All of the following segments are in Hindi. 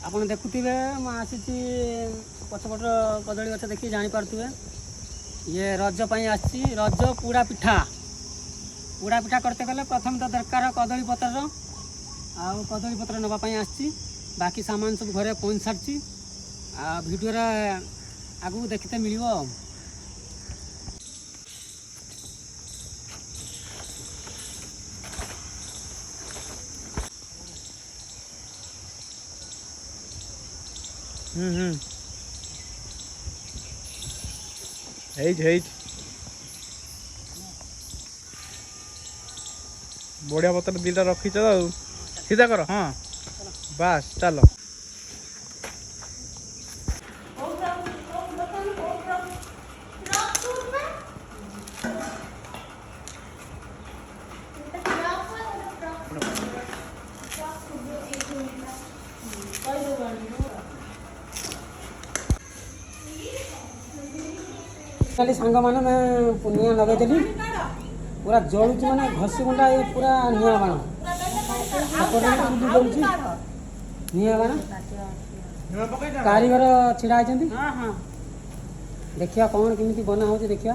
ଆପଣ ଦେଖୁଥିବେ ମୁଁ ଆସିଛି ପଛପଟ କଦଳୀ ଗଛ ଦେଖି ଜାଣିପାରୁଥିବେ ଇଏ ରଜ ପାଇଁ ଆସିଛି। ରଜ ପୋଡ଼ା ପିଠା करते गले प्रथम तो दरकार कदली पतर आउ कदली पत्र नवा ପାଇଁ ଆସିଛି। बाकी सामान सब घरे पहुँच सारी वीडियो आगू देखते मिलियो। बढ़िया पत्र दीटा रखी सीधा कर। हाँ बस चलो खाली सांग मैंने निआ लगेदेली पूरा जलुची मैंने घसी गुंडा ये पूरा निआ बाण निआ बाण कारीगर छिड़ा होती देखिया कौन केमी बना हो देखिया।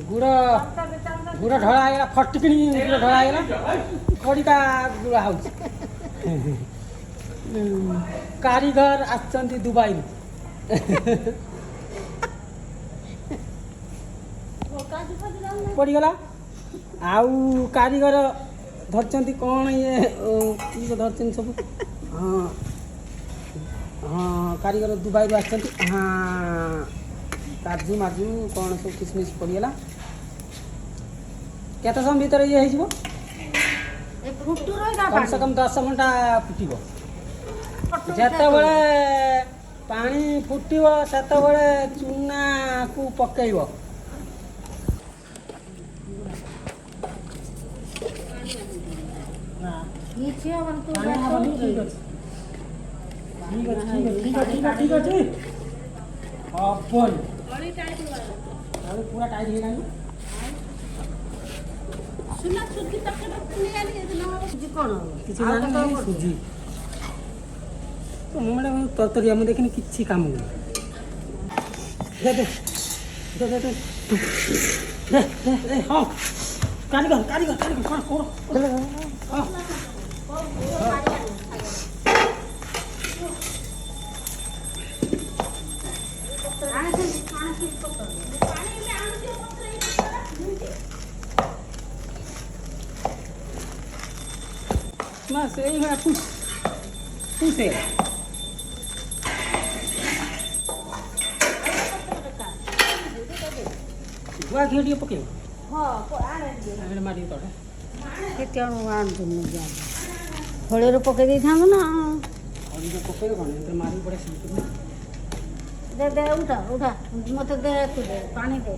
गुड़ गुड़ ढला है फटकिणी गुड़ ढला है कड़ीका गुड़ा हो कारीगर आसचंती दुबई पड़गला आउ कारीगर धरचंती कौन ये धरचंती सब। हाँ हाँ कारीगर दुबई रू आसचंती। हाँ काजू माजू कौन सब किसमिस पड़गला केते समय भीतर ये हो कम से कम 10 घंटा फुटब जिते बड़े पानी फुटब से चूना को पकेब पूरा टाइट हो सुजी मैंने तरतरिया मुझे देखनी किसी काम नहीं हाँ कारीगर कारीगर कारीगर कौन कौन बस यही है पुश पुशे गुआ घी टे पके मारी तड़े हले पकई दे था ना पके कौन मारी पड़े दे दे उठा उठा मत दे तू दे पानी दे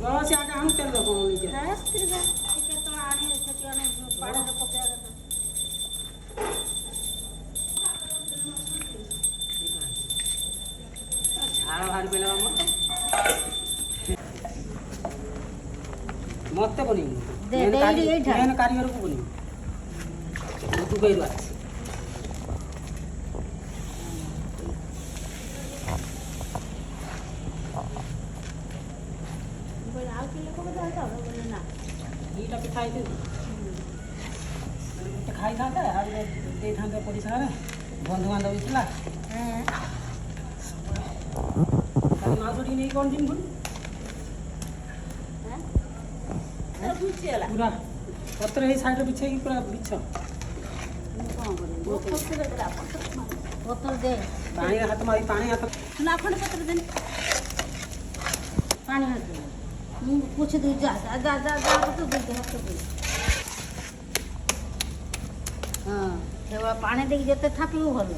बस आगे हम तेल दो झाड़ बाहर पे मत बनी कारीगर को बनी दुबई रू आसी दुईटा पिठा खाई था पड़ोसा बंधु बांधव माउस नहीं कौन दिन पूरा पत्र ही साइड बिछे पूरा बिछ बोतल दे पानी हाथ मारी पानी हाथ ना खंड पत्र दे पानी हाथ दे पूछ दे जा जा जा जा तो दे हाथ दे। हाँ सेवा पानी दे जेते थापी भल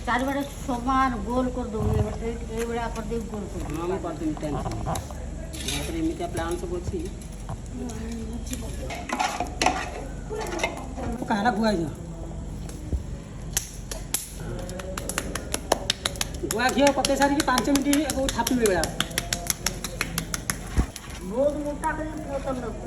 चार बड़े समान गोल कर दो ये बड़ा कर दे गोल कर हां मैं कर दिन टेंशन मात्र एमितिया प्लान सब अछि काला गुआ जा गुआ घी पके सारी 5 मिनट को थापी बेला बहुत मोटा कर बोतल रखो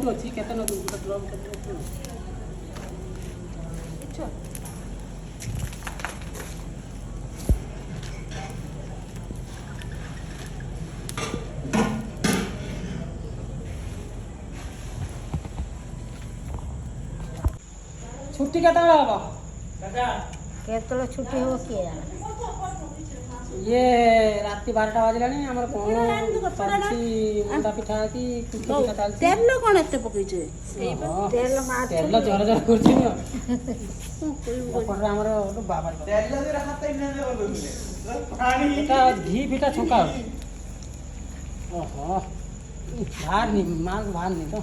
ବହୁତ ଅଛି କେତେ ନଦୀ ଗୋଟେ ଡ୍ରମ୍ କେତେ ଛୁଟି କେତେବେଳେ ହବ? କେତେବେଳେ ଛୁଟି ହେବ କିଏ ଜାଣେ? ଇଏ ରାତି 12ଟା ବାଜିଲାଣି ଆମର କ'ଣ ଚାଲିଛି ମଣ୍ଡା ପିଠା କି କୁଟି ପିଠା ଚାଲିଛି। ତେଲ କ'ଣ ଏତେ ପକେଇଛୁ? ଓହୋ, ତେଲ ତେଲ ଜର ଜର କରୁଛି ଏପଟରେ ଆମର ଗୋଟେ ବାବାରି ଏଟା ଘି ପିଠା ଛଙ୍କା ହଉଛି। ଓହୋ ବାହାରନି ମାଲ ବାହାରନି ତ